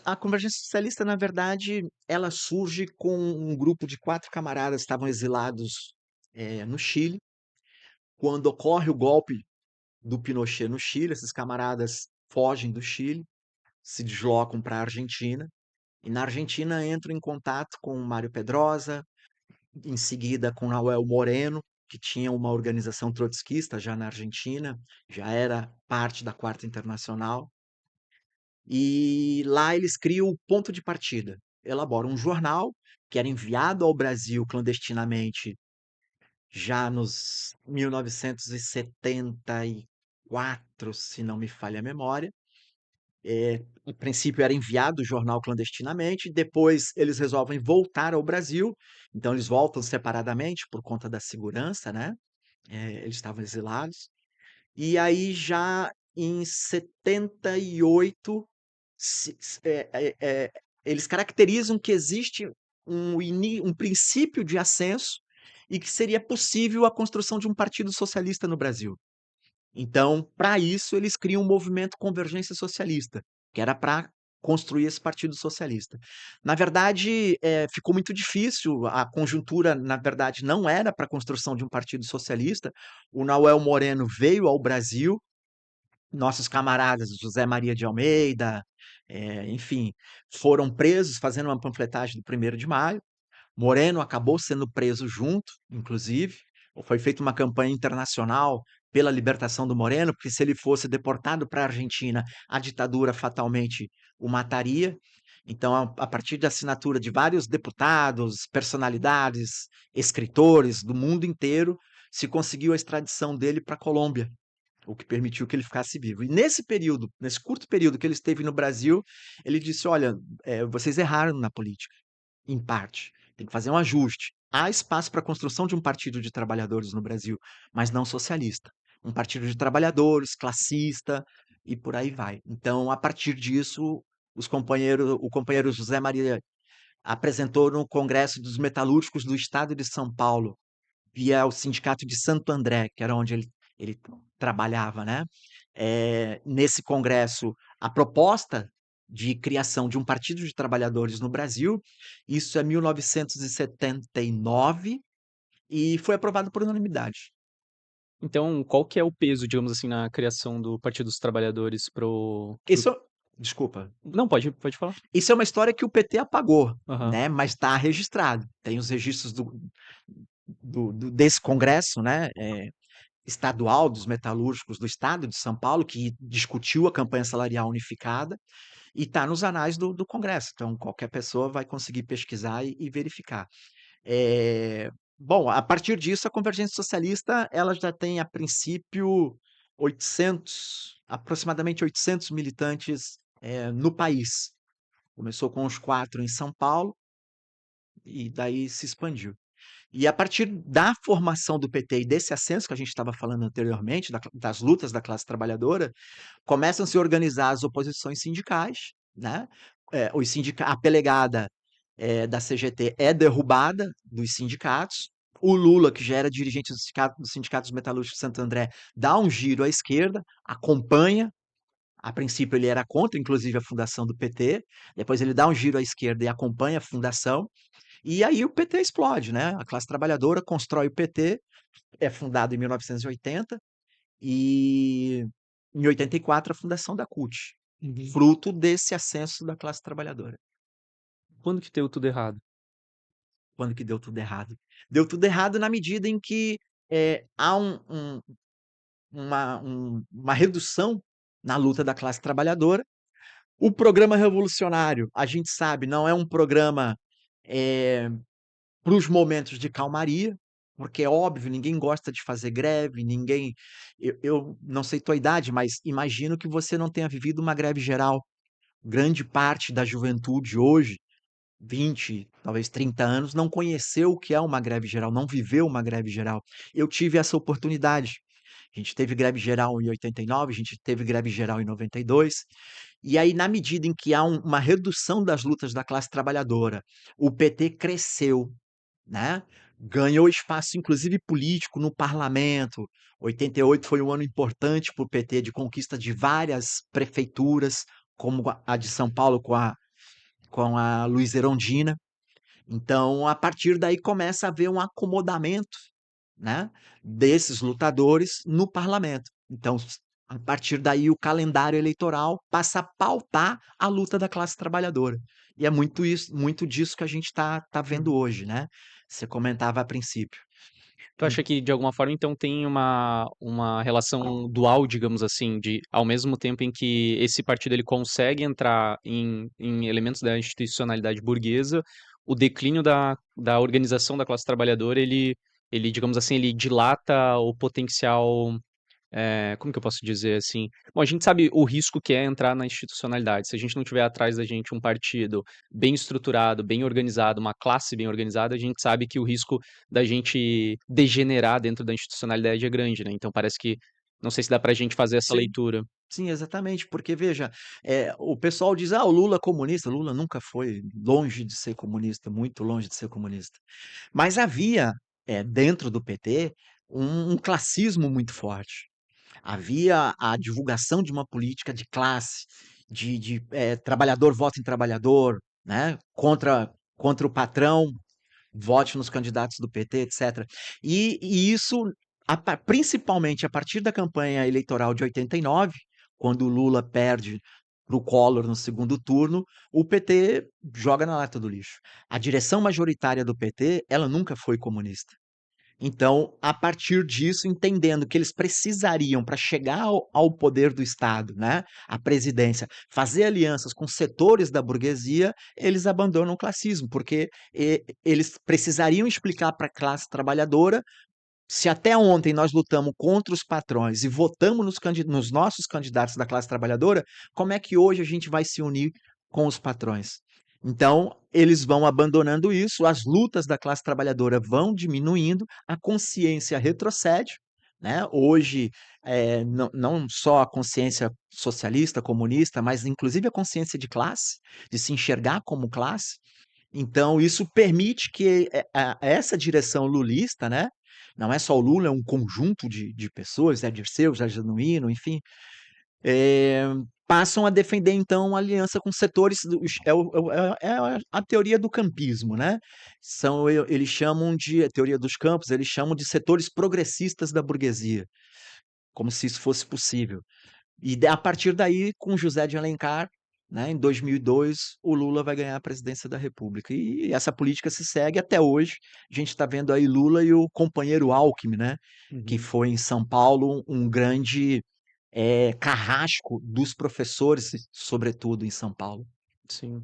A Convergência Socialista, na verdade, ela surge com um grupo de 4 camaradas que estavam exilados, no Chile. Quando ocorre o golpe do Pinochet no Chile, esses camaradas fogem do Chile, se deslocam para a Argentina, e na Argentina entram em contato com Mário Pedrosa, em seguida com Nahuel Moreno, que tinha uma organização trotskista já na Argentina, já era parte da Quarta Internacional. E lá eles criam o Ponto de Partida, elaboram um jornal que era enviado ao Brasil clandestinamente já nos 1974, se não me falha a memória. No princípio era enviado o jornal clandestinamente, depois eles resolvem voltar ao Brasil, então eles voltam separadamente por conta da segurança, né? Eles estavam exilados. E aí já em 78 eles caracterizam que existe um princípio de ascenso e que seria possível a construção de um partido socialista no Brasil. Então, para isso, eles criam um movimento Convergência Socialista, que era para construir esse partido socialista. Na verdade, ficou muito difícil, a conjuntura, na verdade, não era para a construção de um partido socialista. O Nahuel Moreno veio ao Brasil, nossos camaradas José Maria de Almeida, enfim, foram presos fazendo uma panfletagem do 1º de Maio. Moreno acabou sendo preso junto, inclusive. Foi feita uma campanha internacional pela libertação do Moreno, porque se ele fosse deportado para a Argentina, a ditadura fatalmente o mataria. Então, a partir da assinatura de vários deputados, personalidades, escritores do mundo inteiro, se conseguiu a extradição dele para a Colômbia, o que permitiu que ele ficasse vivo. E nesse período, nesse curto período que ele esteve no Brasil, ele disse: olha, vocês erraram na política, em parte. Tem que fazer um ajuste. Há espaço para a construção de um partido de trabalhadores no Brasil, mas não socialista. Um partido de trabalhadores, classista e por aí vai. Então, a partir disso, o companheiro José Maria apresentou no Congresso dos Metalúrgicos do Estado de São Paulo, via o Sindicato de Santo André, que era onde ele trabalhava, né? Nesse congresso, a proposta de criação de um partido de trabalhadores no Brasil, isso é 1979, e foi aprovado por unanimidade. Então, qual que é o peso, digamos assim, na criação do Partido dos Trabalhadores pro Isso, desculpa, não, pode falar. isso é uma história que o PT apagou, Aham. né? Mas está registrado. Tem os registros desse congresso, né? Estadual dos metalúrgicos do estado de São Paulo, que discutiu a campanha salarial unificada, e está nos anais do Congresso. Então, qualquer pessoa vai conseguir pesquisar e verificar. Bom, a partir disso, a Convergência Socialista ela já tem, a princípio, 800, aproximadamente 800 militantes no país. Começou com os 4 em São Paulo e daí se expandiu. E a partir da formação do PT e desse ascenso que a gente estava falando anteriormente, das lutas da classe trabalhadora, começam a se organizar as oposições sindicais, né? A pelegada da CGT é derrubada dos sindicatos. O Lula, que já era dirigente do Sindicato dos Metalúrgicos de Santo André, dá um giro à esquerda, acompanha. A princípio ele era contra, inclusive, a fundação do PT. Depois ele dá um giro à esquerda e acompanha a fundação. E aí o PT explode, né? A classe trabalhadora constrói o PT, é fundado em 1980 e em 84 a fundação da CUT, Uhum. fruto desse ascenso da classe trabalhadora. Quando que deu tudo errado? Quando que deu tudo errado? Deu tudo errado na medida em que há uma redução na luta da classe trabalhadora. O programa revolucionário, a gente sabe, não é um programa para os momentos de calmaria, porque é óbvio, ninguém gosta de fazer greve, ninguém. Eu não sei tua idade, mas imagino que você não tenha vivido uma greve geral. Grande parte da juventude hoje, 20, talvez 30 anos, não conheceu o que é uma greve geral, não viveu uma greve geral. Eu tive essa oportunidade. A gente teve greve geral em 89, a gente teve greve geral em 92, e aí, na medida em que há uma redução das lutas da classe trabalhadora, o PT cresceu, né? Ganhou espaço, inclusive político, no parlamento. 88 foi um ano importante para o PT, de conquista de várias prefeituras, como a de São Paulo com a Luiz Erundina. Então, a partir daí começa a haver um acomodamento, né, desses lutadores no parlamento. Então, a partir daí o calendário eleitoral passa a pautar a luta da classe trabalhadora. E é muito disso que a gente tá vendo Uhum. hoje, né. Você comentava a princípio. Tu acha que de alguma forma então tem uma relação dual, digamos assim, de ao mesmo tempo em que esse partido ele consegue entrar em elementos da institucionalidade burguesa, o declínio da organização da classe trabalhadora ele, digamos assim, ele dilata o potencial como que eu posso dizer assim? Bom, a gente sabe o risco que é entrar na institucionalidade. Se a gente não tiver atrás da gente um partido bem estruturado, bem organizado, uma classe bem organizada, a gente sabe que o risco da gente degenerar dentro da institucionalidade é grande, né? Então parece que não sei se dá pra gente fazer essa Sim, leitura. sim, exatamente, porque veja, o pessoal diz: "Ah, o Lula é comunista", Lula nunca foi, longe de ser comunista, muito longe de ser comunista. Mas havia, dentro do PT, um classismo muito forte. Havia a divulgação de uma política de classe, trabalhador vota em trabalhador, né, contra o patrão, vote nos candidatos do PT, etcétera. E isso, principalmente a partir da campanha eleitoral de 89, quando o Lula perde para o Collor no segundo turno, o PT joga na lata do lixo. A direção majoritária do PT, ela nunca foi comunista. Então, a partir disso, entendendo que eles precisariam para chegar ao poder do Estado, né, à presidência, fazer alianças com setores da burguesia, eles abandonam o classismo, porque eles precisariam explicar para a classe trabalhadora, se até ontem nós lutamos contra os patrões e votamos nos nossos candidatos da classe trabalhadora, como é que hoje a gente vai se unir com os patrões? Então, eles vão abandonando isso, as lutas da classe trabalhadora vão diminuindo, a consciência retrocede, né? Hoje, não só a consciência socialista, comunista, mas inclusive a consciência de classe, de se enxergar como classe. Então, isso permite que essa direção lulista, né? Não é só o Lula, é um conjunto de pessoas, Zé Dirceu, Zé Genuíno, enfim, eh, passam a defender então uma aliança com setores a teoria do campismo, né. Eles chamam de a teoria dos campos, eles chamam de setores progressistas da burguesia, como se isso fosse possível. A partir daí, com José de Alencar, né, em 2002, o Lula vai ganhar a presidência da república. E essa política se segue até hoje. A gente está vendo aí Lula e o companheiro Alckmin, né, que Uhum, foi em São Paulo um grande, carrasco dos professores, sobretudo em São Paulo. sim.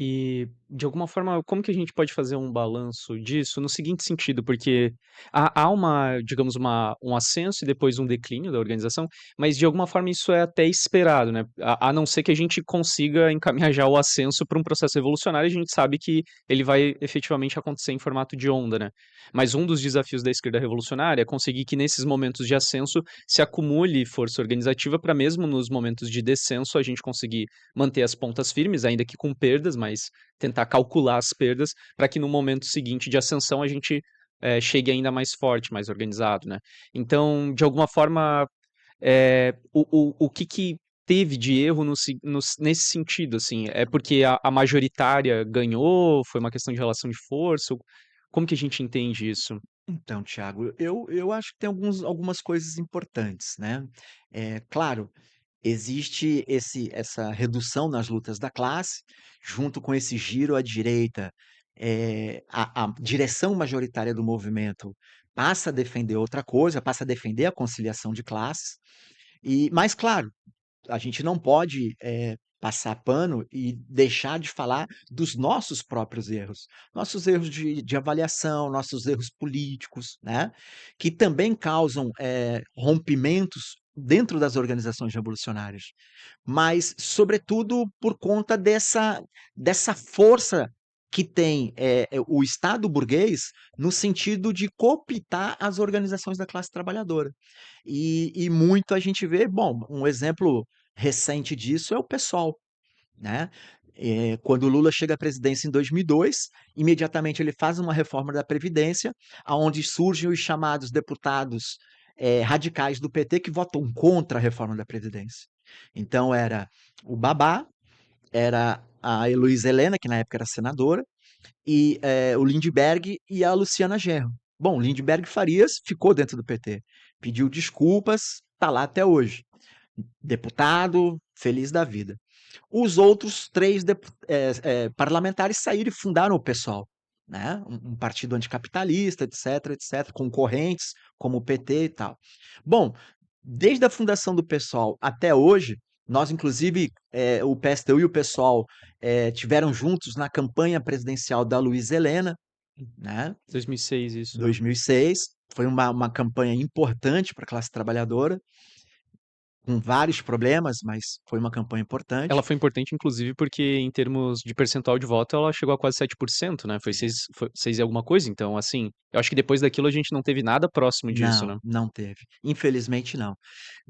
E, de alguma forma, como que a gente pode fazer um balanço disso no seguinte sentido, porque há uma, digamos, um ascenso e depois um declínio da organização, mas de alguma forma isso é até esperado, né? A não ser que a gente consiga encaminhar já o ascenso para um processo evolucionário, a gente sabe que ele vai efetivamente acontecer em formato de onda, né? Mas um dos desafios da esquerda revolucionária é conseguir que nesses momentos de ascenso se acumule força organizativa para mesmo nos momentos de descenso a gente conseguir manter as pontas firmes, ainda que com perdas, mas tentar calcular as perdas para que no momento seguinte de ascensão a gente chegue ainda mais forte, mais organizado, né? Então, de alguma forma, o que teve de erro nesse sentido, assim? É porque a majoritária ganhou? Foi uma questão de relação de força? Como que a gente entende isso? Então, Thiago, eu acho que tem algumas coisas importantes, né. Claro, existe essa redução nas lutas da classe, junto com esse giro à direita, a direção majoritária do movimento passa a defender outra coisa, passa a defender a conciliação de classes, mas claro, a gente não pode, passar pano e deixar de falar dos nossos próprios erros. Nossos erros de avaliação, nossos erros políticos, né, que também causam, rompimentos dentro das organizações revolucionárias. Mas, sobretudo, por conta dessa força que tem, o Estado burguês, no sentido de cooptar as organizações da classe trabalhadora. E muito a gente vê bom, um exemplo recente disso é o PSOL, né. Quando o Lula chega à presidência em 2002, imediatamente ele faz uma reforma da previdência, aonde surgem os chamados deputados, radicais do PT que votam contra a reforma da previdência. Então era o Babá, era a Heloísa Helena, que na época era senadora, e o Lindbergh e a Luciana Genro. Bom, o Lindbergh Farias ficou dentro do PT, pediu desculpas, está lá até hoje, deputado, feliz da vida. Os outros três parlamentares saíram e fundaram o PSOL, né? Um partido anticapitalista, etc, etc, concorrentes como o PT e tal. Bom, desde a fundação do PSOL até hoje, nós inclusive, o PSTU e o PSOL tiveram juntos na campanha presidencial da Luiza Helena, né? 2006 isso, né. 2006, foi uma campanha importante para a classe trabalhadora, com vários problemas, mas foi uma campanha importante. Ela foi importante inclusive porque em termos de percentual de voto ela chegou a quase 7%, né, foi 6 e alguma coisa, então assim, eu acho que depois daquilo a gente não teve nada próximo disso, Não, né. não teve. Infelizmente não.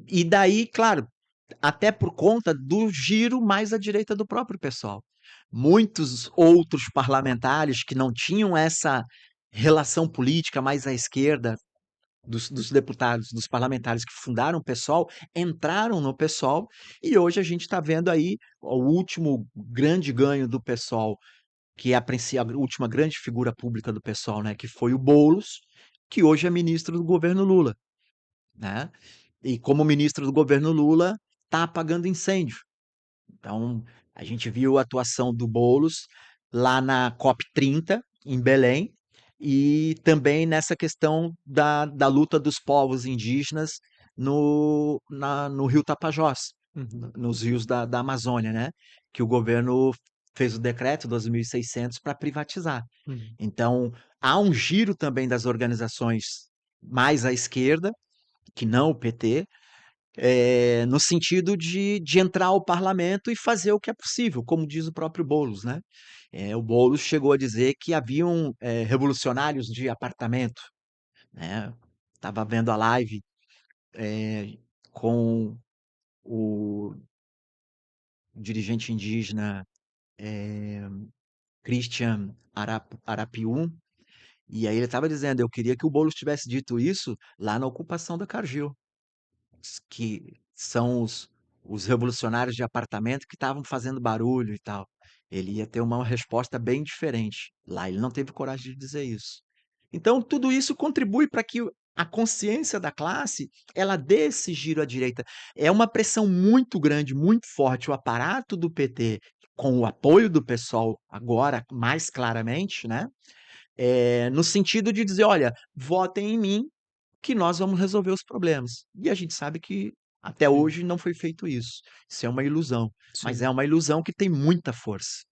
E daí, claro, até por conta do giro mais à direita do próprio pessoal. Muitos outros parlamentares que não tinham essa relação política mais à esquerda dos deputados, dos parlamentares que fundaram o PSOL, entraram no PSOL e hoje a gente está vendo aí o último grande ganho do PSOL, que é a última grande figura pública do PSOL, né, que foi o Boulos, que hoje é ministro do governo Lula, né? E como ministro do governo Lula, está apagando incêndio. Então, a gente viu a atuação do Boulos lá na COP30, em Belém, e também nessa questão da luta dos povos indígenas no rio Tapajós, Uhum, nos rios da Amazônia, né? Que o governo fez o decreto 2.600 para privatizar. uhum. Então, há um giro também das organizações mais à esquerda, que não o PT, no sentido de entrar ao parlamento e fazer o que é possível, como diz o próprio Boulos, né? O Boulos chegou a dizer que haviam revolucionários de apartamento, né? Estava vendo a live com o dirigente indígena Christian Arapiun, e aí ele estava dizendo, eu queria que o Boulos tivesse dito isso lá na ocupação da Cargill, que são os revolucionários de apartamento que estavam fazendo barulho e tal. Ele ia ter uma resposta bem diferente. Lá ele não teve coragem de dizer isso. Então, tudo isso contribui para que a consciência da classe ela dê esse giro à direita. É uma pressão muito grande, muito forte. O aparato do PT, com o apoio do pessoal agora mais claramente, né? No sentido de dizer, olha, votem em mim que nós vamos resolver os problemas. E a gente sabe que até Sim, hoje não foi feito isso. Isso é uma ilusão, mas sim. é uma ilusão que tem muita força.